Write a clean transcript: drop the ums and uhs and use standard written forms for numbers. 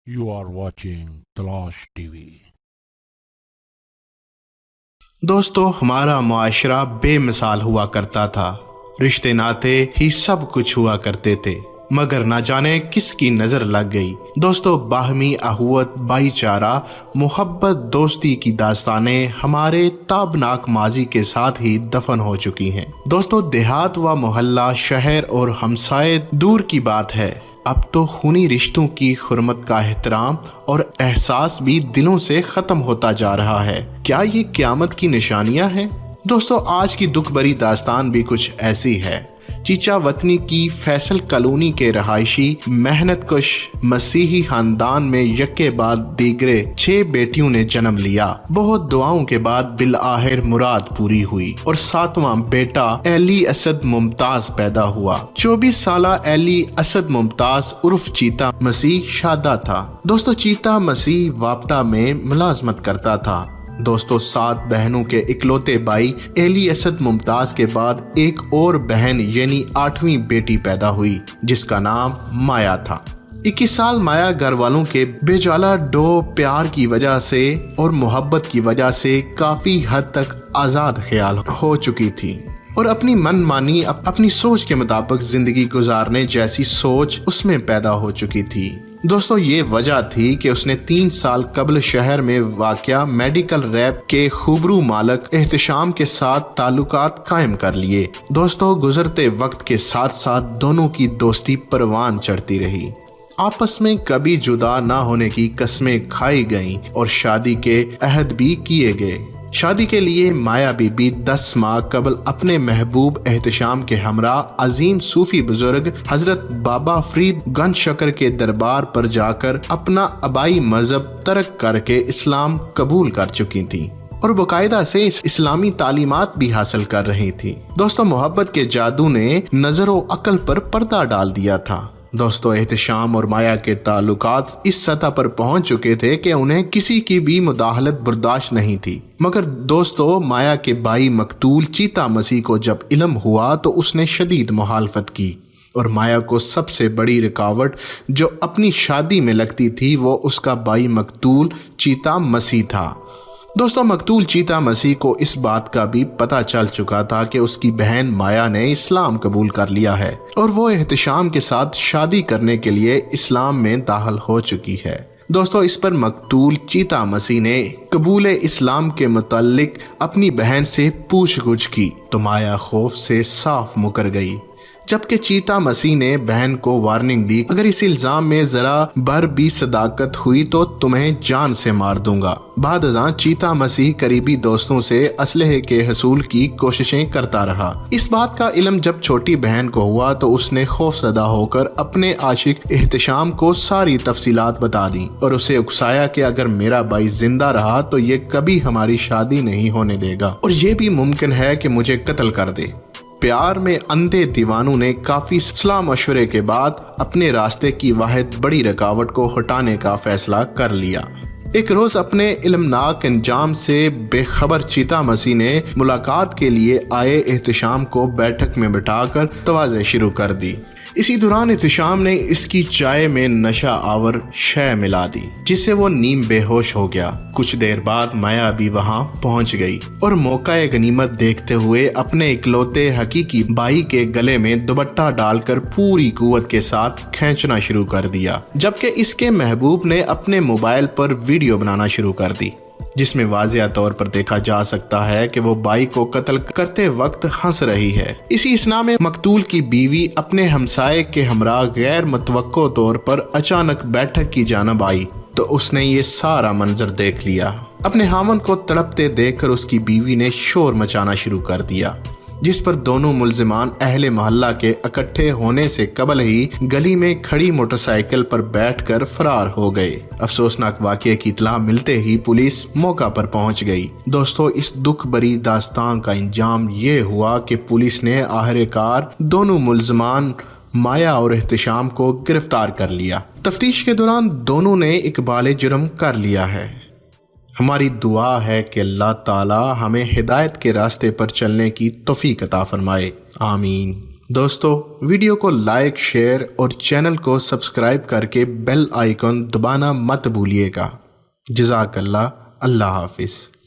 You are watching तलाश TV. दोस्तों, हमारा मुआशरा बेमिसाल हुआ करता था। रिश्ते नाते ही सब कुछ हुआ करते थे, मगर ना जाने किसकी नजर लग गई। दोस्तों, बाहमी अहुवत, भाईचारा, मोहब्बत, दोस्ती की दास्तानें हमारे ताबनाक माजी के साथ ही दफन हो चुकी हैं। दोस्तों, देहात व मोहल्ला, शहर और हमसाए दूर की बात है। अब तो खूनी रिश्तों की हुर्मत का एहतराम और एहसास भी दिलों से ख़त्म होता जा रहा है। क्या ये क़यामत की निशानियां हैं? दोस्तों, आज की दुख भरी दास्तान भी कुछ ऐसी है। चीचा वतनी की फैसल कॉलोनी के रहायशी मेहनत कश मसीही खानदान में यक्के बाद दीगरे 6 बेटियों ने जन्म लिया। बहुत दुआओं के बाद बिलआखिर मुराद पूरी हुई और 7वां बेटा एली असद मुमताज पैदा हुआ। 24 साला एली असद मुमताज उर्फ चीता मसीह शादा था। दोस्तों, चीता मसीह वापटा में मुलाजमत करता था। दोस्तों, 7 बहनों के इकलौते भाई एली असद मुमताज के बाद एक और बहन यानी 8वीं बेटी पैदा हुई, जिसका नाम माया था। 21 साल माया घर वालों के बेजाला डो प्यार की वजह से और मोहब्बत की वजह से काफी हद तक आजाद ख्याल हो चुकी थी और अपनी मनमानी अपनी सोच के मुताबिक जिंदगी गुजारने जैसी सोच उसमें पैदा हो चुकी थी। दोस्तों, ये वजह थी कि उसने 3 साल कबल शहर में वाक़या मेडिकल रैप के खूबरू मालिक एहतशाम के साथ ताल्लुकात कायम कर लिए। दोस्तों, गुजरते वक्त के साथ साथ दोनों की दोस्ती परवान चढ़ती रही। आपस में कभी जुदा ना होने की कस्में खाई गईं और शादी के अहद भी किए गए। शादी के लिए माया बीबी 10 माह कबल अपने महबूब एहतशाम के हमरा अजीम सूफी बुजुर्ग हजरत बाबा फरीद गंज शकर के दरबार पर जाकर अपना अबाई मजहब तर्क करके इस्लाम कबूल कर चुकी थी और बाकायदा से इस्लामी तालीमात भी हासिल कर रही थी। दोस्तों, मोहब्बत के जादू ने नजर व अकल पर पर्दा डाल दिया था। दोस्तों, एहतशाम और माया के ताल्लुकात इस सतह पर पहुंच चुके थे कि उन्हें किसी की भी मुदाखलत बर्दाश्त नहीं थी। मगर दोस्तों, माया के भाई मकतूल चीता मसीह को जब इल्म हुआ तो उसने शदीद मुखालफत की और माया को सबसे बड़ी रुकावट जो अपनी शादी में लगती थी वो उसका भाई मकतूल चीता मसीह था। दोस्तों, मकतूल चीता मसीह को इस बात का भी पता चल चुका था कि उसकी बहन माया ने इस्लाम कबूल कर लिया है और वो एहतशाम के साथ शादी करने के लिए इस्लाम में दाखिल हो चुकी है। दोस्तों, इस पर मकतूल चीता मसीह ने कबूल इस्लाम के मुतालिक अपनी बहन से पूछ-गुछ की तो माया खौफ से साफ मुकर गई, जबकि चीता मसीह ने बहन को वार्निंग दी, अगर इस इल्जाम में जरा भर भी सदाकत हुई तो तुम्हें जान से मार दूंगा। बाद अज़ां चीता मसीह करीबी दोस्तों से असलहे के हसूल की कोशिशें करता रहा। इस बात का इल्म जब छोटी बहन को हुआ तो उसने खौफजदा होकर अपने आशिक एहतशाम को सारी तफसीलात बता दी और उसे उकसाया कि अगर मेरा भाई जिंदा रहा तो ये कभी हमारी शादी नहीं होने देगा और ये भी मुमकिन है कि मुझे कत्ल कर दे। प्यार में अंधे दीवानों ने काफी सलाह मशवरे के बाद अपने रास्ते की वाहिद बड़ी रुकावट को हटाने का फैसला कर लिया। एक रोज अपने इल्मनाक अंजाम से बेखबर चीता मसीह ने मुलाकात के लिए आए एहतशाम को बैठक में बिठाकर तवाज़े शुरू कर दी। इसी दौरान एहतशाम ने इसकी चाय में नशा आवर शय मिला दी, जिससे वो नीम बेहोश हो गया। कुछ देर बाद माया भी वहां पहुंच गई और मौका गनीमत देखते हुए अपने इकलौते हकीकी भाई के गले में दुपट्टा डालकर पूरी कुव्वत के साथ खींचना शुरू कर दिया, जबकि इसके महबूब ने अपने मोबाइल पर वीडियो बनाना शुरू कर दी, जिसमें वाज़िया तौर पर देखा जा सकता है कि वो भाई को कत्ल करते वक्त हंस रही है। इसी असना में मकतूल की बीवी अपने हमसाये के हमरा गैर मुतवक्को तौर पर अचानक बैठक की जानब आई तो उसने ये सारा मंजर देख लिया। अपने हामन को तड़पते देखकर उसकी बीवी ने शोर मचाना शुरू कर दिया, जिस पर दोनों मुल्जिमान अहले मोहल्ला के इकट्ठे होने से कबल ही गली में खड़ी मोटरसाइकिल पर बैठकर फरार हो गए। अफसोसनाक वाक़ये की इत्तला मिलते ही पुलिस मौका पर पहुंच गई। दोस्तों, इस दुख भरी दास्तान का अंजाम ये हुआ कि पुलिस ने आखिरकार दोनों मुल्जिमान माया और एहतशाम को गिरफ्तार कर लिया। तफ्तीश के दौरान दोनों ने इकबाल जुर्म कर लिया है। हमारी दुआ है कि अल्लाह ताला हमें हिदायत के रास्ते पर चलने की तौफीक अता फरमाए। आमीन। دوستو ویڈیو کو لائک شیئر اور چینل کو سبسکرائب کر کے بیل آئیکن دبانا مت بھولیے گا۔ جزاک اللہ۔ اللہ حافظ۔